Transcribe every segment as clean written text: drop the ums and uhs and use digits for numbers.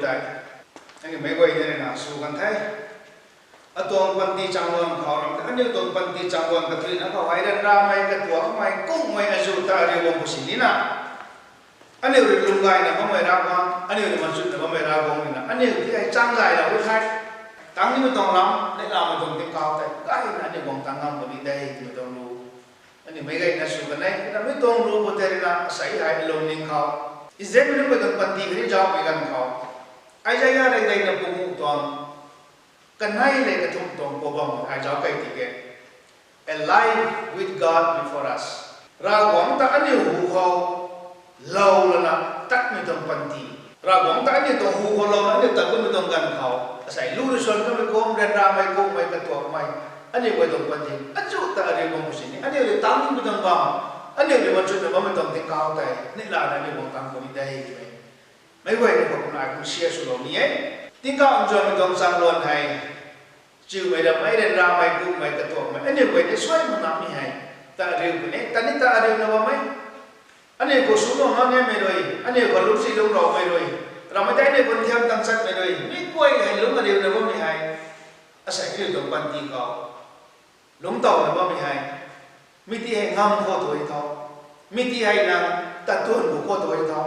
ได้อันนี้ไม่ไหวเนี่ยนะสู้กันไทยตัวปันตีจังหวัดเขาอันนี้ตัวปันตีจังหวัดกระถิ่นเขาไว้เดินราไม่กระตัวไม่กุ้งไม่อาจุตาเรียกว่าผู้สินี่นะอันนี้เรื่องลุงไงนะเขาไม่รับว่าอันนี้เรื่องมันสุดนะเขาไม่รับวงนี่นะอันนี้ที่ไอ้จ้างไงเราไม่ใช่ตั้งนี้ไม่ต้องรับในเราไม่ต้องติดข่าวแต่ก็ไอ้นั่นเนี่ยวงตั้งงานคนนี้ได้ไม่ต้องรู้อันนี้ไม่ไงนะสู้กันได้แต่ไม่ต้องรู้ว่าแต่ละใส่ให้ลงนิ่งเขาอิสราเอลไม่ต้องปันตีกันที่จอบไปกันเขาไอ้ใจยาอะไรได้นะปุ่มตัวกันให้เลยกระทุ่มตรงปบมไอ้เจ้าไก่ติเกะ a life with God before us เราหวังแต่อันนี้หูเขาเราละนะตัดไม่ต้องปันตีเราหวังแต่อันนี้ต้องหูเขาเราอันนี้ตัดก็ไม่ต้องกันเขาใส่ลูกส่วนก็ไม่โกงเดินราไม่โกงไม่กระตัวไม่อันนี้ไม่ต้องปันตีอันจุดแต่อะไรก็ไม่ใช่อันนี้เลยตั้งไม่ต้องวางอันนี้เลยมันจุดแต่ว่าไม่ต้องติดข่าวแต่นี่ละอันนี้วงตั้งคนนี้ได้ไหมไม่ไหวเนี่ยผมนายคุณเชียร์สุดเลยนี่ที่เขาอันจวนไม่ต้องสั่งล้วนให้จิ๋วไม่ได้ไม่เดินราไม่กุ้งไม่กระตัวไม่อันนี้ไหวเนี่ยช่วยมันทำไม่ให้แต่เรื่องนี้แต่นี่แต่เรื่องนั้นว่าไม่อันนี้ก็สู้น้องเนี่ยไม่ด้วยอันนี้ก็ลุกซีลุกเราไม่ด้วยเราไม่ได้เนี่ยคนเที่ยวตั้งสักไม่ด้วยไม่กล้วยให้ลุกมาเดียวนะว่าไม่ให้อาศัยเรื่องตรงปันตีเขาลุกต่อนะว่าไม่ให้มิที่ให้งามโคตรตัวเขามิที่ให้นางตัดตัวบุกโคตรตัวเขา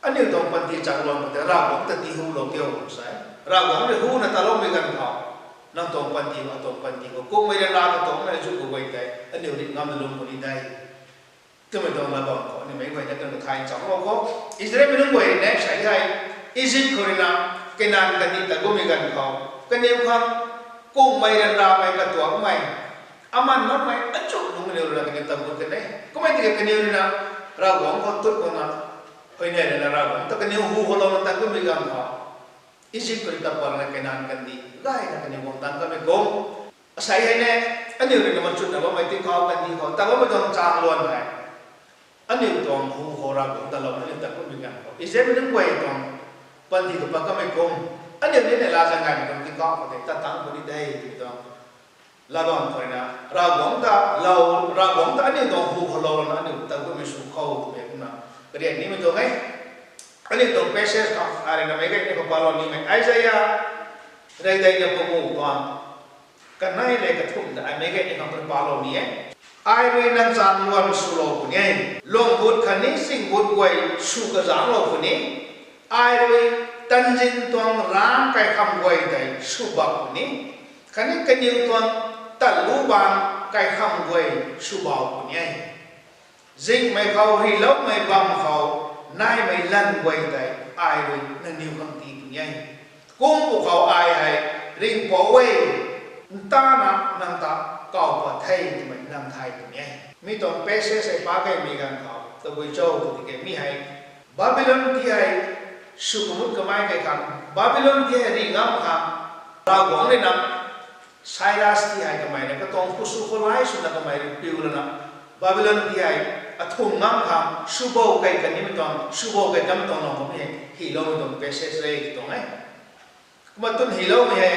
อันนี้ตรงปันตีจังหวะแต่เราผมตัดที่หูเราเกี่ยวกับสายเราผมเลยหูนะตลอดไม่กันเขานั่งตรงปันตีมาตรงปันตีก็กุ้งไม่ได้ลาก็ตรงไม่ได้ชุบก็ไว้ใจอันนี้งามลุกคนนี้ได้ก็ไม่ต้องมาบอกเขานี่ไม่ไหวจะกันใครจังว่าเขาอิสราเอลไม่ต้องไหวเนี่ยใช่ใช่อียิปต์คนนั้นแกนานกันนี่แต่ก็ไม่กันเขากันเนี่ยความกุ้งไม่ได้ลาไม่กระตัวไม่อามันนั่นไม่อันจุดลงมาเร็วๆกันตั้งคนกันเนี่ยก็ไม่ติดกันเนี่ยนะเราหวังคนทุกคนนะเฮ้ยเนี่ยนะเราแต่กันเนี่ยหูเขาเราตั้งก็ไม่กันเขาอียิปต์คนตั้งวันนั้นแกนานกันนี่ได้นะกันเนี่ยวงตั้งก็ไม่โกงใช่เนี่ยอันนี้เรื่องมันจุดนะว่าไม่ติดเขากันนี่เขาแต่ว่าไม่ต้องจางล้วนไปอันนี้ตรงหูเขาเราตลอดนี่แต่ก็มีกันอิสราเอลไม่ต้องไว้ตรงปันที่ตัวก็ไม่โกงอันนี้เนี่ยลาจังไงมันต้องติดเขาแต่ตั้งคนนี้ได้ติดตรงลาบอนตัวนี้เราหวังแต่เราหวังแต่อันนี้ตรงหูเขาเราอันนี้แต่ก็ไม่สู้เขาแบบนั้นก็เรียนนี้มันตรงไหนอันนี้ตรงเพชรเขาอะไรนะไม่ใช่เนี่ยเขาบอลนี่ไหมไอ้ใจยาได้เนี่ยผมรู้ว่ากันไหนเลยกระทุ่มแต่ไม่ใช่เนี่ยเขาเป็นบอลนี่ไอ้เรื่องนั้นจานวันสุโลกุนี่ลงบุตรคันนี้สิ่งบุตรไว้สุกจานโลกุนี่ไอ้เรื่องตันจินตัวร่างกายคำไว้ได้สุบักุนี่คันนี้กันยิ่งตัวตัดลูบางกายคำไว้สุบักุนี่จิงไม่เขาหิลบไม่บังเขานายไม่ลั่นไว้ได้ไอ้เรื่องนั่นยิ่งคำตีกุนี่กุ้งพวกเขาไอ้ให้ริงปอไว้ตาหนักนั่งตาก่อปะไทยที่มันนำไทยตัวนี้มีตอนเปเซใส่ปากให้มีกันเขาตัวบุญโจ้ตัวที่แกมีให้บาบิโลนที่ให้สุขมุดก็ไม่ให้กันบาบิโลนที่ให้ริงามกันเราหวังเลยนะไซรัสที่ให้ก็ไม่เนี่ยก็ต้องผู้สุขไล่สุดก็ไม่ได้ปิวแล้วนะบาบิโลนที่ให้อัฐงงามกันสุโบกันกันนี่ไม่ต้องสุโบกันจำต้องน้องผมเนี่ยฮีโร่ไม่ต้องเปเซใส่ตรงไหนมาต้นฮีโร่ไม่ให้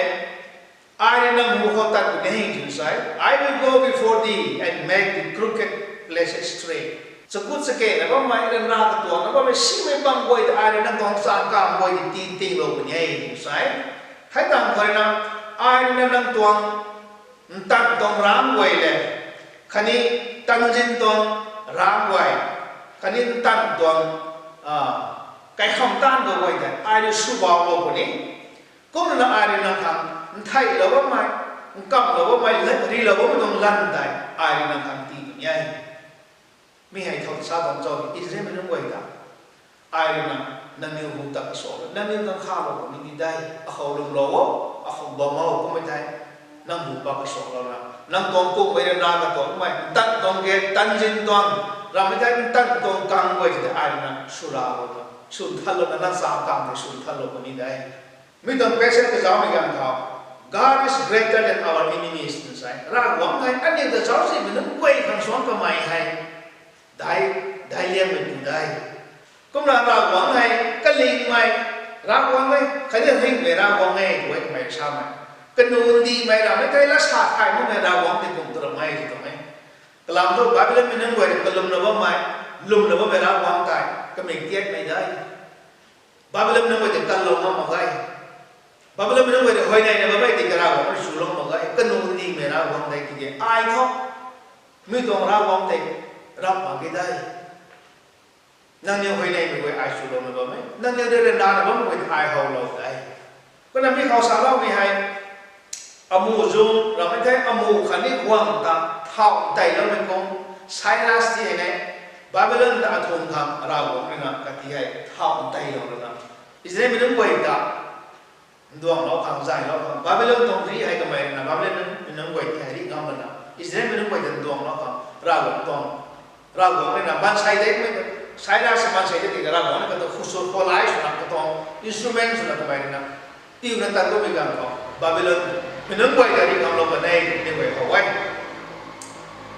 I don't know how that name inside. I will go before thee and make the crooked places straight. So good again. Apa mai dan nak tuan. Apa mai si memang boy. I don't know sangkam boy di ting lo punya inside. Hai tang kau na. I don't know tuan. Entah tuan ram boy le. Kani tanjin tuan ram boy. Kani entah tuan. Kai kham tan go boy le. I do subah lo punya. Kau na I don't knowไทยเราว่าไม่กับเราว่าไม่เล็กรีเราว่าไม่ต้องลั่นได้ไอ้นั่งทำตีกันยัยไม่ให้ทอดซาบันจออิสราเอลไม่ต้องไว้กันไอ้นั่นนิวหุ่นตักสอบนั่นนิวต้องข้าวเราคนนี้ได้เขาลงเราเขาบ่มาก็ไม่ได้นั่งหุ่นปักสอบเราละนั่งตรงกุ้งไปเดินนากันตรงไม่ตั้งตรงเกตตั้งจินตรงเราไม่ได้ตั้งตรงกลางไว้ที่ไอ้นั่นสุราเราสุนทรเรานั่งสามกลางในสุนทรเราคนนี้ได้ไม่ต้องเปเซ่ก็จะไม่กันเขาGod is greater than our enemies inside. Ragwam hai ani the church is minum koi kan suang kamai hai. Dai liang min dai. Kum na ragwam hai kaling mai ragwam hai kaya hing me ragwam hai koi mai sa mai. Kanun di mai ra mai kai la sa kai mo mai ragwam te kum tra mai to mai. Kalam to Babylon minum koi kalum na ba mai lum na ba mai ragwam tai kamai tiat mai dai. บาบิโลนนึกว่าจะกันลงมาไงบาบิโลนนึกว่าจะหอยในบาบิโลนติดกระวงมันสูงลงมาไงกันนู่นนี่ไม่ระวงได้ที่เดียไอ้เขาไม่ต้องระวงได้รับมากี่ได้นั่นเนี่ยหอยในไม่ว่าไอ้สูงลงมาบ้างไหมนั่นเนี่ยเดินดานบ้างไม่ว่าไอ้เขาลงได้ก็นั่นมีเขาสาวไม่ให้อามูจุงเราไม่ได้อามูขันนี้ควงตาเท้าไต่แล้วมันคงไซรัสที่ไหนบาบิโลนตาทงทำเราเนี่ยนะกันที่ให้เท้าไต่แล้วนะอิสราเอลไม่ต้องไปตาดวงเราขังใจเราบาบิโลนตรงที่ให้กันไปนะบาบิโลนไม่ต้องไปที่ให้ที่งามมันนะอิสราเอลไม่ต้องไปถึงดวงเราขังเราตรงเราเนี่ยนะบ้านใช้ได้ไหมใช้ได้สบายใช้ได้ที่เราเนี่ยก็ต้องขุดสุดพอไล่สุดนะก็ต้องอินสตรูเมนต์สุดนะกันไปนะที่นั่นตั้งก็มีการเขาบาบิโลนไม่ต้องไปที่งามเราคนไหนที่ไปเขาไว้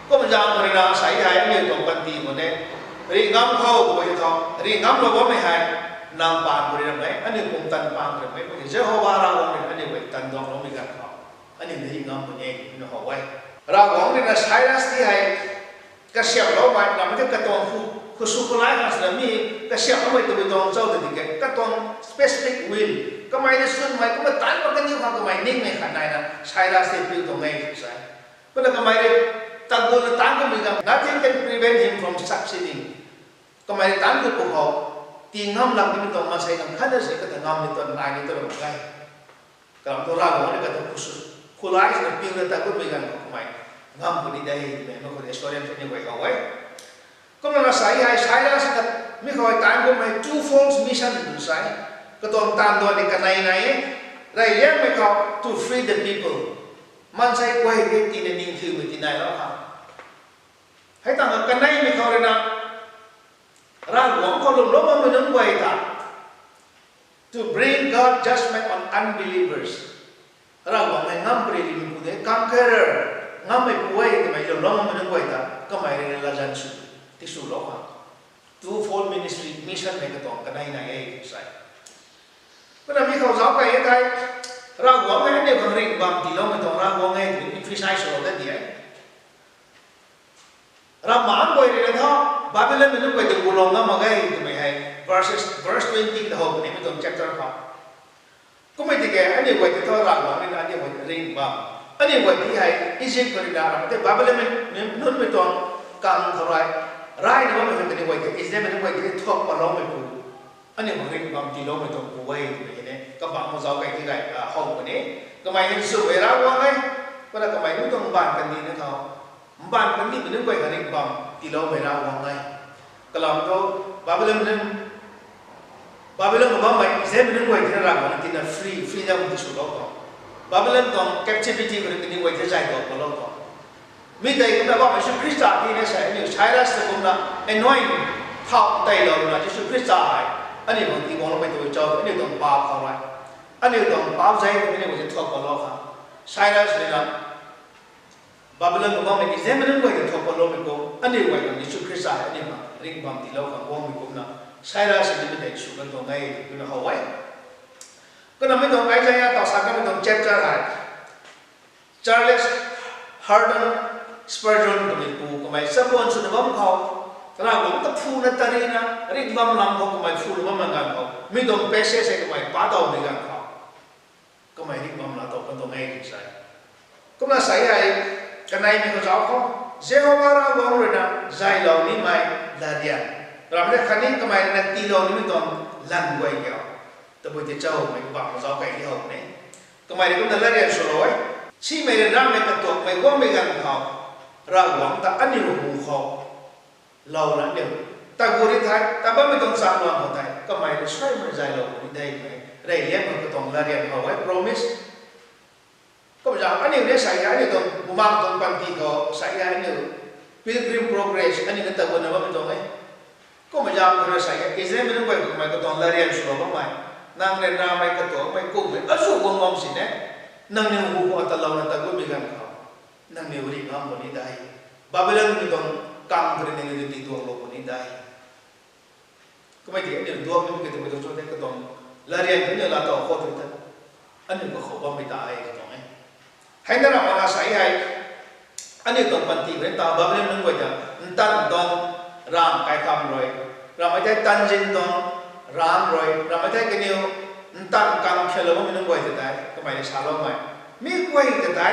ก็มันจะเอาเรื่องใช้ได้เนี่ยตรงปันตีคนนี้เรื่องงามเขาก็ไปทำเรื่องงามเราก็ไม่ให้นางปานบริเวณไหนอันนี้คงตันปานบริเวณไหนเจ้าหัวเราเนี่ยอันนี้ไว้ตันดวงเราไม่กันเขาอันนี้ที่งามคนนี้นี่เขาไว้เราหวังในนั้นใช้ได้ที่ให้กระเสียบเราไปเราไม่ได้กระตุ้นคือสุขไลฟ์นะมีกระเสียบเราไปตัวไปตรงเจ้าตัวนี้กระตุ้น specific will ก็ไม่ได้ส่วนไม่ก็ไม่ตันว่ากันยิ่งความก็ไม่นิ่งไม่ขนาดนั้นใช้ได้ที่พิวตรงไหนใช่ก็เลยก็ไม่ได้ตั้งตัวตั้งก็มีกัน nothing can prevent him from succeeding ก็ไม่ได้ตั้งตัวพวกเขาตีงามหลังที่มันต้องมาใช้กันขั้นเดียวกันงามในตัวนายในตัวเราไงกำลังตัวเราเนี่ยก็ต้องคุยไลฟ์เนี่ยพิวตั้งก็มีกันก็ไม่งามคนนี้ได้เนี่ยมันก็จะสอนเรื่องนี้ไว้เอาไว้ก็มันมาใช้ได้สิครับไม่ค่อยตั้งก็ไม่ two folds mission ใช่ก็ต้องตั้งตัวในกันไหนไรเลี้ยงไม่เขา to free the people มันใช้ไว้ที่ตีนนิ่งคือไม่ตีนไหนแล้วครับให้ตั้งกันไหนไม่เขาเลยนะร่างหวังเขาลงล้มมันไม่ต้องไว้ตา to bring God judgment on unbelievers ร่างหวังให้งามปรีดีมีผู้ใด conqueror งามไม่ป่วยแต่ไม่ลงล้มมันไม่ต้องไว้ตาก็ไม่ได้ละจันสุดที่สุดแล้วครับ two-fold ministry mission ในกระตองกันไหนใช่ก็นั่นมีเขาสาวไปยังไงเราหวังให้เนี่ยบางเรื่องบางทีเราไม่ต้องเราหวังให้ถึงฟิชไอส์เราได้ดีเราหมายไว้เลยนะบาบิโลนไม่ต้องไปถึงบุรุษงั้นมาไงทำไมให้ verse 20เขาเนี่ยไม่ต้อง chapter เขาก็ไม่ได้แก่อันนี้ไว้ที่เราหวังนี่อันนี้ไว้เรื่องบางอันนี้ไว้ที่ให้อิจิปต์คนนี้เราแต่บาบิโลนนั่นไม่ต้องการเท่าไรไรนะว่าไม่ต้องไปไว้ที่อิสราเอลไม่ต้องไว้ที่ทบปะล้อไม่พูอันนี้บางเรื่องบางทีเราไม่ต้องไว้ที่นี่ก็บางคนเราไปที่ไหนห้องคนนี้ก็ไม่เห็นสุดเวลาว่าไงก็แล้วก็ไม่ต้องบ้านกันดีนะเขาบ้านกันดีมันนึกไปกันเองบางที่เราเวลาว่าไงก็เราเขาบาบิโลนก็บ้างไปอิสราเอลมันนึกไปที่เราวันที่นั่นฟรีดอมที่สุดแล้วก็บาบิโลนต้อง captivity มันนึกไปที่ใจเราก็แล้วก็มีแต่คุณบอกว่ายิสุคริสต์ที่เนี่ยใช่เนี่ยใช้แล้วสิ่งนั้น anoint เท่าใจเราเนี่ยยิสุคริสต์อันนี้บางทีมองลงไปตัวเจ้าอันนี้ต้องปาบเขาไว้อันนี้ต้องปาบใจอันนี้มันจะทบกับเราครับใช่แล้วสินะบาบิโลนก็บอกว่าอิสราเอลมันก็จะทบกับเราเหมือนกันอันนี้ไว้กับยิสุคริสต์อันนี้มาเรื่องบางทีเราก็ว่ามีคุณนะใช่แล้วสิมันจะยิสุกันตรงไหนคุณเอาไว้ก็นั่นไม่ต้องไอ้ใจต่อสักก็ไม่ต้องเจ็บจะอะไรชาร์ลส์ฮาร์ดนสเปอร์จอนก็ไม่พูดก็ไม่สับวนสุดบ้างเขาเราหวังต้องพูดนั่นตอนนี้นะเรื่องบ้างลำเขาก็ไม่พูดบ้างมันกันเขาไม่ต้องเปเซ่ก็ไม่ป้าดาวไม่กันเขาก็ไม่เรื่องบ้างลำตัวกันตรงไหนใช่ก็น่าใส่ไอ้กันไหนไม่เขาเจ้าเขาเจ้าว่าเราหวังเลยนะใจเรานี่ไม่ลาเดียนเราไม่ได้คันนี้ก็ไม่นั่นตีเรานี่ไม่ต้องลั่นไว้เกี่ยวแต่พอจะเจ้าไม่บังเขาเจ้าไก่ที่เขาเนี่ยก็ไม่ได้ก็นั่นลาเดียนสุดเลยชีไม่ได้ร่างไม่กระตุกไม่ว่าไม่กันเขาเราหวังแต่อันนี้หูเขาเราละเดียวแต่กูที่ไทยแต่บ้านไม่ต้องสร้างเราคนไทยก็ไม่ได้ช่วยมันใจเราคนได้ไหมได้เลี้ยงมันก็ต้องละเรียนเขาไว้ promise ก็ไม่ใช่อันนี้เนี่ยใส่ยาเนี่ยต้องบุมังต้องปันทีเขาใส่ยาเนี่ย pilgrim progress อันนี้ก็แต่วันนั้นว่าไม่ต้องไหมก็ไม่ใช่เราใส่ยาอิสราเอลไม่ต้องไปก็ไม่ก็ต้องละเรียนสุดบ้างไหมนั่งเรียนรำไม่ก็ต้องไม่กุ้งไม่สู้กงงสิเนี่ยนั่งเนี่ยหูเขาตลอดนั่งตะกุยกันเขานั่งเนี่ยวันนี้งามวันนี้ได้บาบิโลนไม่ต้องकाम करने के लिए दो लोगों ने दाईก็ไม่ดีอันนี้ตัวมันก็จะไม่ต้องช่วยได้ก็ต้องละเรียนกันเนี่ยเราต้องขอตัวท่านอันนี้ก็ขอว่าไม่ได้ก็ต้องให้นั่นเราอาศัยให้อันนี้ต้องปฏิบัติตามบาบิโลนนั่งไว้จ้ะตั้งต้องร่างกายคำรวยเราไม่ได้ตั้งจินต้อง รามรอยรามไม่ได้กันนิวตั้งกางเขลว่ามันต้องไว้จะได้ก็ไม่ได้ชาลงไหมมีไว้จะได้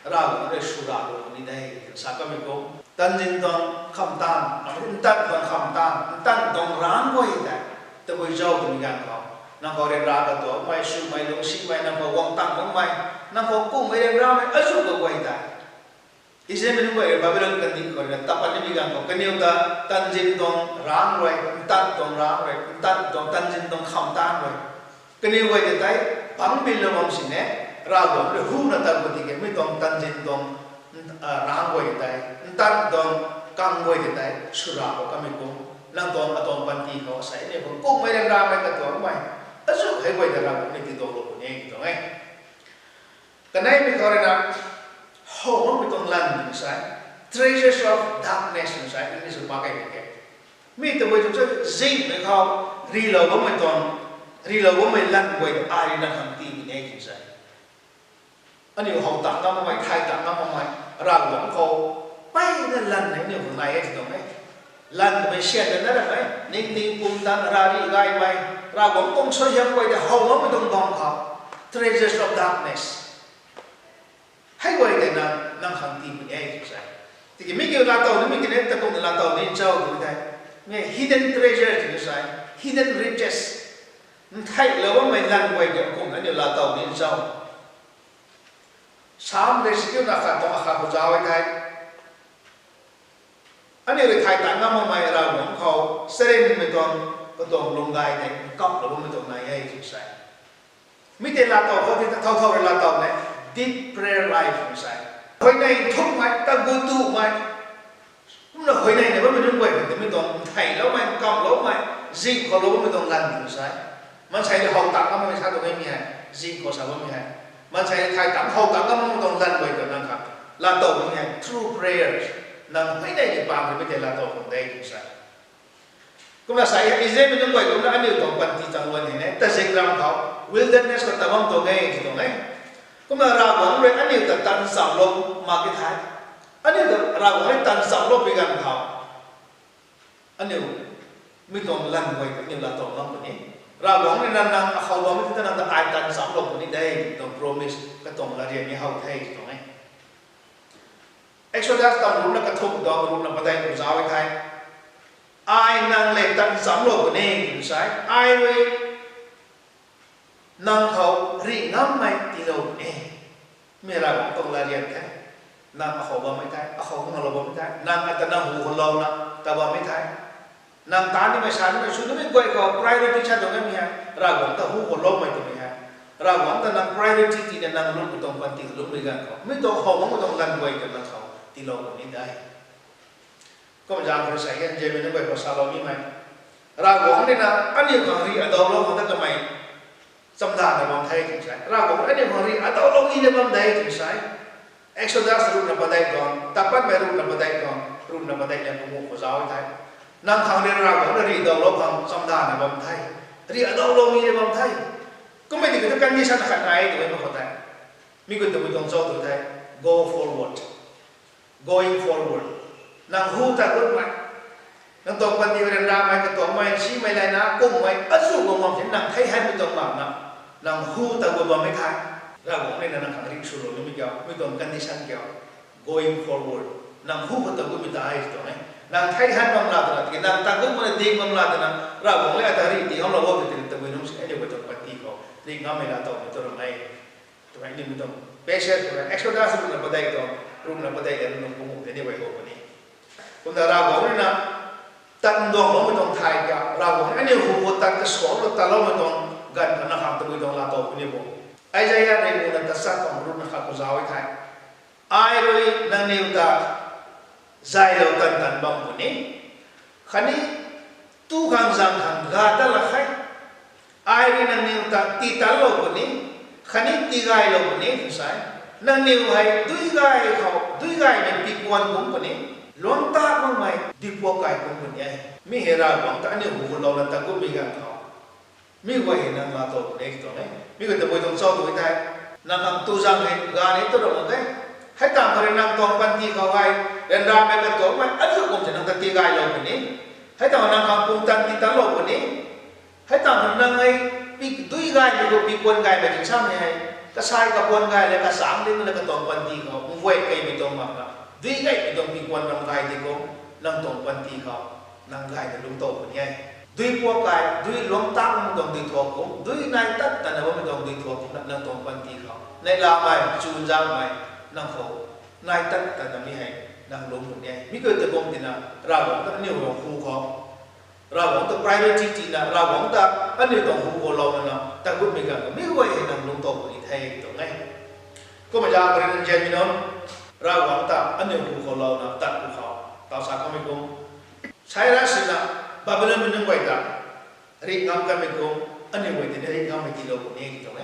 เราเรื่องสุรานี่ได้สักก็ไม่โกงตันจินตองคำตามตันตองคำตามตันตองรามไว้ได้แต่ไว้เจ้าตัวมีการเขานั่งเขาเรียนรากันตัวไม่สู้ไม่ลงสิไม่นั่งเขาวางตั้งไม่นั่งเขากู้ไม่เรียนราไม่สู้ก็ไว้ได้Isya minum air, Babylon kantin kau ni, tapan ni bigan kau. Kini udah tanjin dong ram roy, tan dong ram roy, tan dong tanjin dong kham tan roy. Kini udah kita bang bilu mam sini, ragu, le hu na tar budi ke, mi dong tanjin dong ram roy kita, tan dong kang roy kita, surah kau kami kau, lang dong atong panti kau saya ni kau, kau mai ram mai kau mai, asuk hai roy dah ragu ni tidur kau ni gitu, Kenapa mi kau nak home betong land inside, treasures of darkness inside, ini sebagai ni. Mi tu boleh cakap zing mereka rilau bumi land boleh air dan hanti ini inside. Ani hong tak nama mai, thai tak nama mai, ragu kau, pai dan land ini pun naik itu mai. Land Malaysia dan ada mai, ning pun dan rari gai mai, ragu kau sayang boleh home betong dong kau, treasures of darkness. Hai quay đây năng hàng tìm mình ấy sai thì cái mấy cái là tàu nó mấy cái này ta cũng là tàu nên trâu rồi đây nghe hidden treasure thì sai hidden riches thay là bọn mình làm quay được cũng là điều là tàu nên trâu sáng đây sẽ là khát tông khát của cháu ấy thay anh ấy thay tặng năm mai ra bọn họ sẽ lên mình toàn lồng gai này cọc là bọn mình toàn này ấy thì sai mấy cái là tàu có thì thâu là tàu này deep prayer life inside. Hồi này thúc mày, ta go tu mày. Cũng là hồi này vẫn mình đừng quên thì mình toàn thầy lâu mày, cầm lâu mày, zing có lâu mình toàn lần inside. Mình thấy là hậu tặng mình sao tụi em nhỉ? Zing có sao mình nhỉ? Mình thấy thầy tặng hậu tặng mình toàn lần vậy còn năng khắc. Là tổ mình nhỉ? True prayers. Năng hồi này thì bạn thì mình là tổของđây inside. Cũng là saya izin mình đừng quên cũng là anh yêu tổng quan thị trường luôn này. Ta zing làmเขาwilderness của ta mong tổ nghe thì tổ nghe. Cũng là ragu người anh yêu tan sạo lông mà cái thái anh yêu ragu người tan sạo lông bị gan khảo anh yêu mình còn lần vậy anh yêu là tổng lông của nhỉ ragu người năng khảo lông mình ta năng ai tan sạo lông của nhỉ đây tổng promise cái tổng là riêng như hậu thay tổng ấy Exodus tổng lúc là cái thúc đó lúc là bắt tay của giáo ấy thay ai năng lệ tan sạo lông của nhỉ thì sai ai với năng khẩu rì ngắm mày thì đâu nè mẹ ra cũng không là riêng thế năng khẩu bao mấy thái khẩu cũng là bao mấy thái năng cái năng hù hồn lâu nè ta bao mấy thái năng tán đi mày sáng mày xuống nó mới quay có priority cha đâu em nha ra cũng ta hù hồn lâu mày tụi mày ha ra cũng ta năng priority thì năng lúc của tông quan thì lúc mày gan khẩu mấy tông khẩu cũng tông lần quay cái năng khẩu thì lâu cũng nên đây có một dạng rồi xảy ra chơi mình nó quay có sao lâu như mày ra cũng nên là anh yêu còn gì ở đâu lâu không ta cái mày Trong đàn là bằng thay chính xác. Ra cũng anh em hỏi đi, atau long ini bằng thay chính xác. Exodus rung na patay kon, tapat may rung na patay kon, rung na patay niya kung giáo thay. Nang khang din ra cũng là ri đầu lông bằng trong đàn là bằng thay. Ri atau long ini bằng thay. Kung may di kita kan minsan nakakaya ito ay makotay. Mi kun tumuy tong so to thay. Go forward. Going forward. Nang huta kun may. Nang tong pan di rin ramay katong may si may lay na kung may asu kung mamsin nang thay hay mo tong mam na. Nang hu ta go may thay ra cũng nên là nang khang ring sulo ni mi kyaw mi tong condition kyaw going forward nang hu ko ta go mi tai to ne nang thay han bang la ta ki nang ta go mo ding bang la ta na ra cũng le ta ri ti hom lo wo ti ta go num se ko tong pati ko ri ngam me la to to ro mai to mai ni mi tong patient ko extra su na padai to room na padai ya nung ko ni wai ho ni kun da ra cũng na tan dong lo mi tong thai kya ra cũng ani hu ko ta ka so lo ta lo mi tong gan na ham tu dong la to ni bo Isaiah này là ta sát tổng run khắc của giáo ấy thay ai rồi năng nêu ta dài đầu tận tận bằng của ní khani tu khang giang khang gà ta là khách ai rồi năng nêu ta ti ta lâu của ní khani ti gai lâu của ní thì sai năng nêu hay duy gai mình ti quan cũng của ní lon ta bằng mày đi qua cái cũng của ní mi hera bằng ta nêu hù lâu là ta cũng bị gan thọ mi quay năng là tổ đấy tổ đấy mi cái tập trong sau tuổi thay năng hàng tu giang hình gà đấy tôi đồng đấy hãy tạm thời năng toàn quan ti cao gai đến ra mấy cái tổ mà áp dụng cũng chỉ năng ta ti gai lâu cái này ให้ต่างนางคำปุ่มตันติดตลกวันนี้ให้ต่างนางไอ้ปีดุยไงไปดูปีกวนไงไปถึงช่างไงก็ใช้กับกวนไงแล้วก็สามดิ้งแล้วก็ตรงปันตีเขามุ่งไว้ไงไปตรงมาครับดุยไงไปตรงปีกวนนางไงที่เขานั่งตรงปันตีเขานางไงจะลุงโตคนไงดุยพวกไงดุยหลวงตั้งตรงดุยทวงผมดุยนายตัดแต่ในว่าไม่ตรงดุยทวงผมนั่งตรงปันตีเขาในลาไม่จูนจ้างไม่นั่งเขานายตัดแต่ไม่ให้นางลงคนไงไม่เกิดแต่กงตินะเราบอกว่านี่เราคู่เขาเราบอกว่า priority จีนะเราบอกว่าอันนี้ต้องคู่เขาเรานะแต่คุณไม่กันไม่ไหวให้นางลงโตคนนี้ไทยตรงไหนก็มาจากเรื่องเจมินอนเราบอกว่าอันนี้คู่เขาเรานะตัดคู่เขาต่อสาขาไม่กงใช้ราศีนะบาบิโลนมันนึกไว้ตาริงามกันไม่กงอันนี้ไว้ที่ริงามไม่กิโลคนนี้ตรงไหน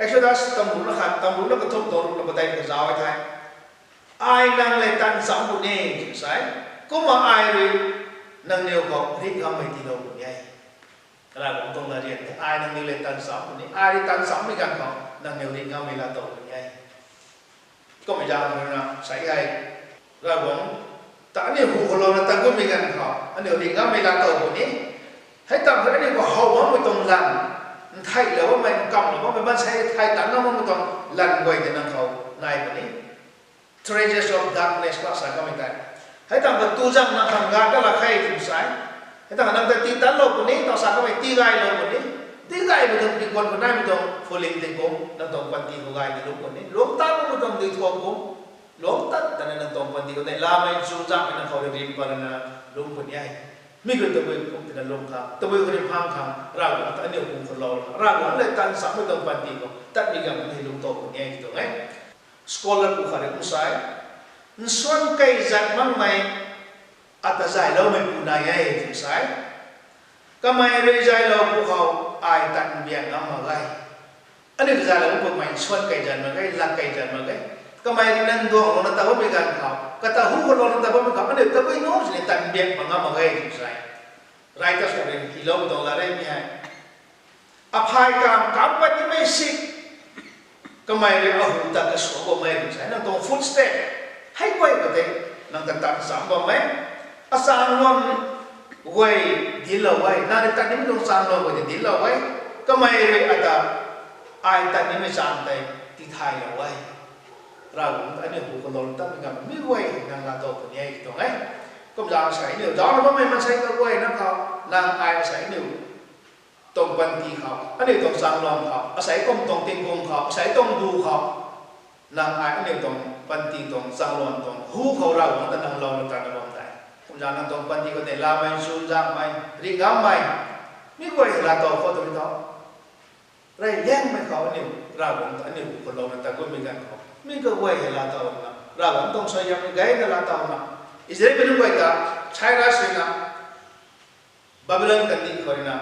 Exodus ตำรุนะครับตำรุแล้วก็ทุ่มตัวเราไปได้กับสาวไอ้ไทยไอ้นางเลยตันสามคนนี้ใช่ก็มาไอ้เลยนางเดียวกับริงามไม่กิโลคนนี้เราบอกตรงนั้นเรียนไอ้นางเลยตันสามคนนี้ไอ้ตันสามไม่กันเขานางเดียวริงามไม่ละตัวคนนี้ก็ไม่ยากเลยนะใช่ไอ้เราบอกแต่อันนี้หูของเราแต่ก็ไม่กันเขาอันนี้ริงามไม่ละตัวคนนี้ให้ตั้งแต่อันนี้ก็เขาว่าไม่ตรงกันไทยหรือว่าไม่กำหรือว่าไม่บ้านใช้ไทยตั้งน้ำมันต้องลันไว้ในนั้นเขาในแบบนี้ treasures of darkness ก็สายก็ไม่ได้ให้ตั้งแต่ตู้จังนั่งทำงานก็ละใครถึงสายให้ตั้งแต่นั่งแต่ตีตันโลกคนนี้ต้องสายก็ไม่ตีไกโลกคนนี้ตีไกไม่ต้องตีคนคนนั้นไม่ต้อง falling ตีกงนั่งต้องปันตีคนไกในโลกคนนี้หลวงตั้งไม่ต้องตีทวงกงหลวงตั้งแต่นั่งต้องปันตีคนไหนลาไม่จูจังไม่นั่งเขาเรียนปารณาหลวงคนใหญ่ไม่เคยตะเวนผมเป็นลมครับตะเวนคนที่พังทางเราแต่อันเดียวผมคนเราเราเลยตันสามไม่ต้องปันตีก็ตัดมีการให้ลุงโตคนนี้ที่ตรงไหนสกอลเลอร์ผู้ขายผู้ใช้ส่วนใครจัดมั่งไหมอัตใจเราไม่ผู้นายให้ผู้ใช้ก็ไม่เรื่องใจเราผู้เขาไอ้ตันเบียงน้ำมาไงอันนี้ใจเราผู้ไม่ส่วนใครจัดมาไงหลักใครจัดมาไงก็ไม่นั่งดวงเราแต่ว่าไม่กันเขาก็แต่หูคนเราแต่ว่าไม่เขาอันนี้แต่ไม่โน้ตนี่ตันเบียงมันน้ำมาไงผู้ใช้ไรก็สุดเลยที่เราไม่ต้องละเรื่องนี้อภัยกรรมกรรมวันนี้ไม่สิก็ไม่เรียกว่าหุ่นตะกระสอบก็ไม่รู้ใช่นั่งตรงฟุตสเต็ปให้ไว้ก็ได้นั่งตัดตัดสามบ่ไหมอาสามวันไว้ดีละไว้นั่นตัดนี้ไม่ต้องสามวันไว้ดีละไว้ก็ไม่เรียกอาจารย์ไอ้ตัดนี้ไม่สามแต่ที่ไทยละไว้เราอันนี้ผู้คนเราตั้งกันไม่ไว้นั่งลาโต้คนนี้ตรงไหนก็จะใช้เนี่ยดอนว่าไม่มันใช้ก็ไว้นะครับนางไอ้ใช้เนี่ยตรงบันทีเขาอันนี้ตรงสังลองเขาอาศัยตรงติงกงเขาอาศัยตรงดูเขานางไอ้อันนี้ตรงบันทีตรงสังลองตรงหูเขาเราแต่นางเราต่างกันบ้างผมจะนั่งตรงบันทีก็ได้ลาไม่ซูนจังไม่ริงามไม่ไม่ไว้ลาโต้เขาตรงนี้เขาไรแย่งไม่เขาอันนี้เราอันนี้คนเราต่างก็มีกันเขาไม่ก็ไว้ลาโต้นะเราต้องใช้ยังไงก็ลาโต้นะอิสราเอลเป็นไงกันใช้ราศีนะบาบิโลนกันนี่คนนะ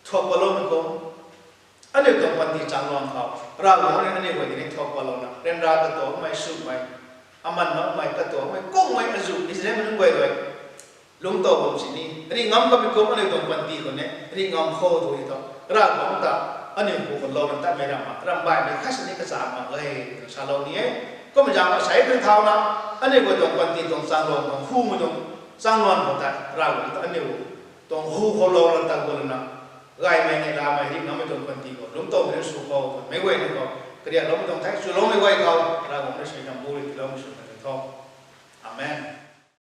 ทบลงก็อันนี้ต้องปันที่จังลองเขาเราเนี่ยอันนี้วันนี้ทบลงนะเรื่องราวก็ตัวไม่สุดไม่อามันไม่ก็ตัวไม่กุ้งไม่อจุอิสราเอลเป็นไงด้วยลุงโตผมสินี่อันนี้งอมก็มีกุ้งอันนี้ต้องปันที่คนนี้อันนี้งอมโคตัวอีกตัวเราบอกว่าอันนี้ผู้คนเรามันตั้งไม่ได้มารำบากในขั้นนี้ก็สามารถเลยชาโลนี้ก็มันจะมาใช้เป็นเท่านั้นอันนี้ก็ต้องปันที่ต้องสร้างลงต้องคู่มันต้องสร้างลงหมดแต่เราอันนี้ต้องคู่คนเราตั้งคนนั้นไงไม่ในลาไม่ที่น้ำไม่ต้องปันที่ก็ลุงโตไม่ได้สู้เขาไม่ไหวนี่ก็เรียกเราไม่ต้องใช้สู้เราไม่ไหวเขาเราไม่ใช่ทำบุญที่เราไม่สู้กันเขา